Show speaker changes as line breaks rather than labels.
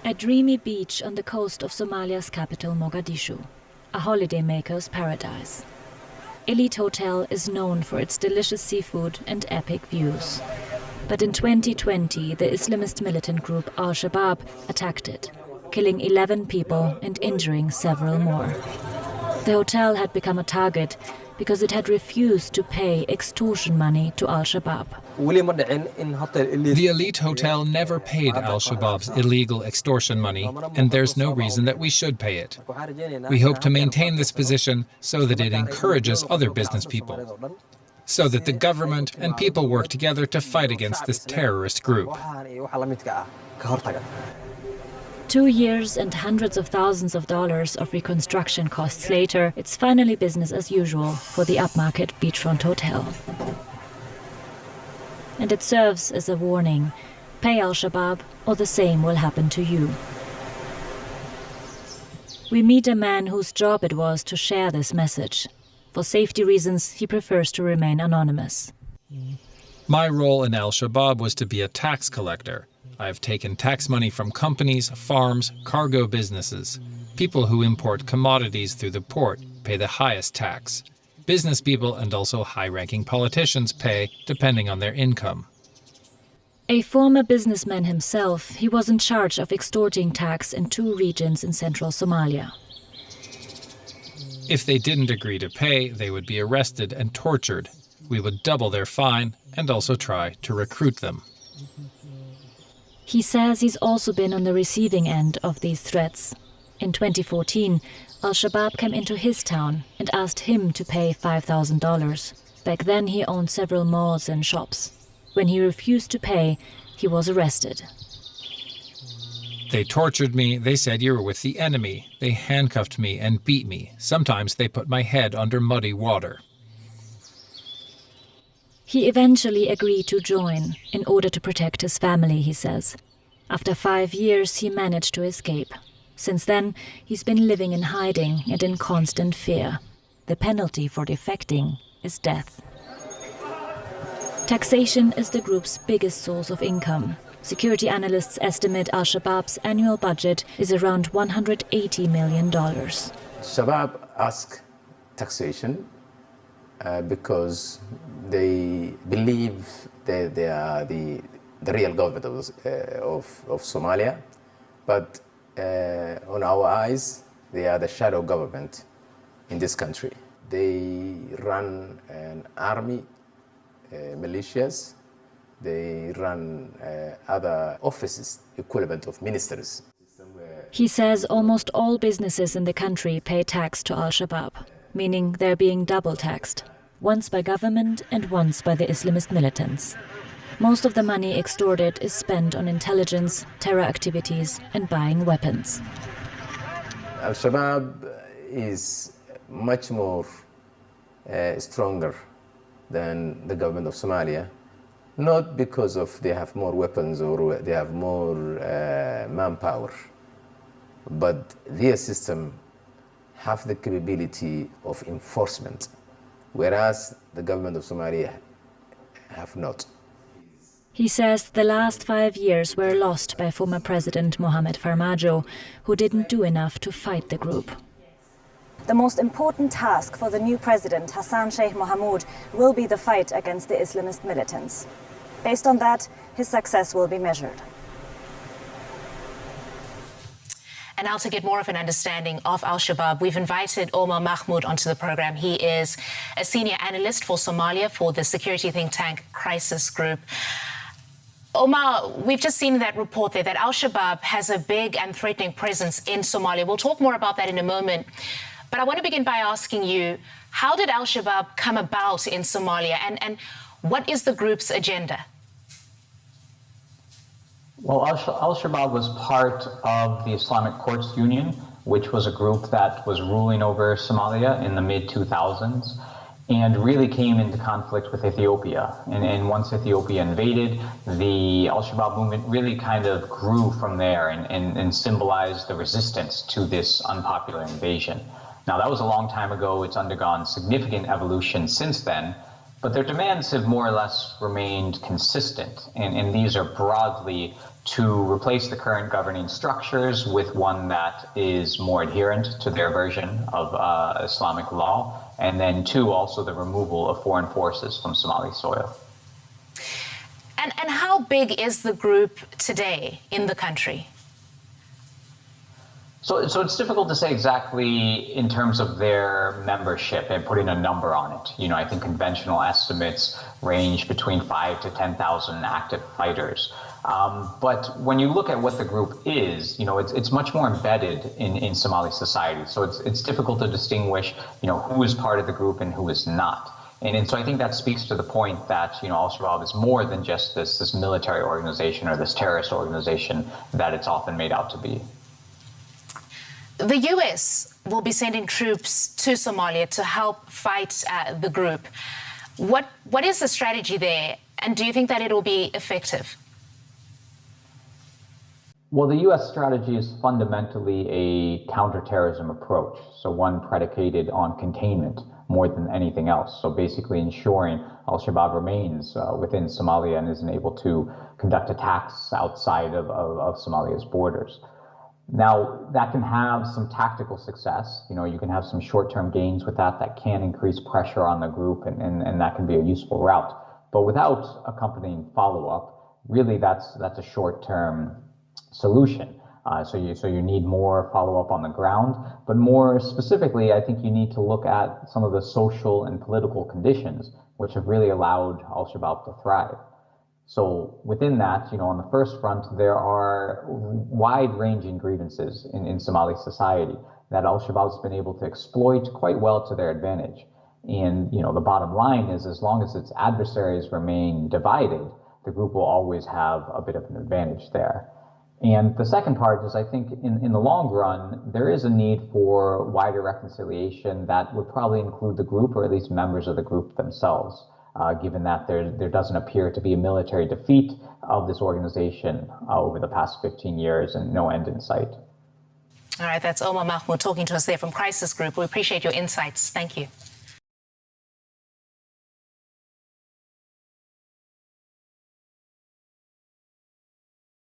A dreamy beach on the coast of Somalia's capital, Mogadishu, a holidaymaker's paradise. Elite Hotel is known for its delicious seafood and epic views. But in 2020, the Islamist militant group al-Shabab attacked it, killing 11 people and injuring several more. The hotel had become a target because it had refused to pay extortion money to al-Shabab.
The elite hotel never paid al-Shabab's illegal extortion money, and there's no reason that we should pay it. We hope to maintain this position so that it encourages other business people, so that the government and people work together to fight against this terrorist group.
2 years and hundreds of thousands of dollars of reconstruction costs later, it's finally business as usual for the upmarket beachfront hotel. And it serves as a warning. Pay al-Shabab or the same will happen to you. We meet a man whose job it was to share this message. For safety reasons, he prefers to remain anonymous.
My role in al-Shabab was to be a tax collector. I have taken tax money from companies, farms, cargo businesses. People who import commodities through the port pay the highest tax. Business people and also high-ranking politicians pay, depending on their income.
A former businessman himself, he was in charge of extorting tax in 2 regions in central Somalia.
If they didn't agree to pay, they would be arrested and tortured. We would double their fine and also try to recruit them.
He says he's also been on the receiving end of these threats. In 2014, al-Shabab came into his town and asked him to pay $5,000. Back then he owned several malls and shops. When he refused to pay, he was arrested.
They tortured me. They said you were with the enemy. They handcuffed me and beat me. Sometimes they put my head under muddy water.
He eventually agreed to join in order to protect his family, he says. After 5 years, he managed to escape. Since then, he's been living in hiding and in constant fear. The penalty for defecting is death. Taxation is the group's biggest source of income. Security analysts estimate al-Shabab's annual budget is around $180 million.
Shabab ask taxation because they believe that they are the real government of Somalia, but on our eyes, they are the shadow government in this country. They run an army, militias, they run other offices, equivalent of ministers.
He says almost all businesses in the country pay tax to al-Shabab, meaning they're being double taxed, once by government and once by the Islamist militants. Most of the money extorted is spent on intelligence, terror activities and buying weapons.
Al-Shabab is much more stronger than the government of Somalia, not because of they have more weapons or they have more manpower, but their system have the capability of enforcement, whereas the government of Somalia have not.
He says the last 5 years were lost by former President Mohamed Farmajo, who didn't do enough to fight the group.
The most important task for the new president, Hassan Sheikh Mohamud, will be the fight against the Islamist militants. Based on that, his success will be measured.
And now to get more of an understanding of al-Shabab, we've invited Omar Mahmoud onto the program. He is a senior analyst for Somalia for the security think tank Crisis Group. Omar, we've just seen that report there that al-Shabab has a big and threatening presence in Somalia. We'll talk more about that in a moment. But I want to begin by asking you, how did al-Shabab come about in Somalia and what is the group's agenda?
Well, al-Shabab was part of the Islamic Courts Union, which was a group that was ruling over Somalia in the mid-2000s and really came into conflict with Ethiopia. And once Ethiopia invaded, the al-Shabab movement really kind of grew from there and symbolized the resistance to this unpopular invasion. Now, that was a long time ago. It's undergone significant evolution since then. But their demands have more or less remained consistent, and these are broadly to replace the current governing structures with one that is more adherent to their version of Islamic law, and then two, also the removal of foreign forces from Somali soil.
And how big is the group today in the country?
So it's difficult to say exactly in terms of their membership and putting a number on it. You know, I think conventional estimates range between 5,000 to 10,000 active fighters. But when you look at what the group is, you know, it's much more embedded in Somali society. So it's difficult to distinguish, you know, who is part of the group and who is not. And so I think that speaks to the point that, you know, al-Shabab is more than just this military organization or this terrorist organization that it's often made out to be.
The US will be sending troops to Somalia to help fight the group. What is the strategy there, and do you think that it will be effective?
Well, the U.S. strategy is fundamentally a counter-terrorism approach, so one predicated on containment more than anything else. So basically ensuring al-Shabab remains within Somalia and isn't able to conduct attacks outside of Somalia's borders. Now, that can have some tactical success. You know, you can have some short-term gains with that can increase pressure on the group, and that can be a useful route. But without accompanying follow-up, really that's a short-term solution. So you need more follow-up on the ground, but more specifically, I think you need to look at some of the social and political conditions which have really allowed al-Shabab to thrive. So within that, you know, on the first front, there are wide-ranging grievances in Somali society that al-Shabab's been able to exploit quite well to their advantage. And, you know, the bottom line is, as long as its adversaries remain divided, the group will always have a bit of an advantage there. And the second part is, I think, in the long run, there is a need for wider reconciliation that would probably include the group, or at least members of the group themselves. Given that there doesn't appear to be a military defeat of this organization over the past 15 years and no end in sight.
All right, that's Omar Mahmoud talking to us there from Crisis Group. We appreciate your insights. Thank you.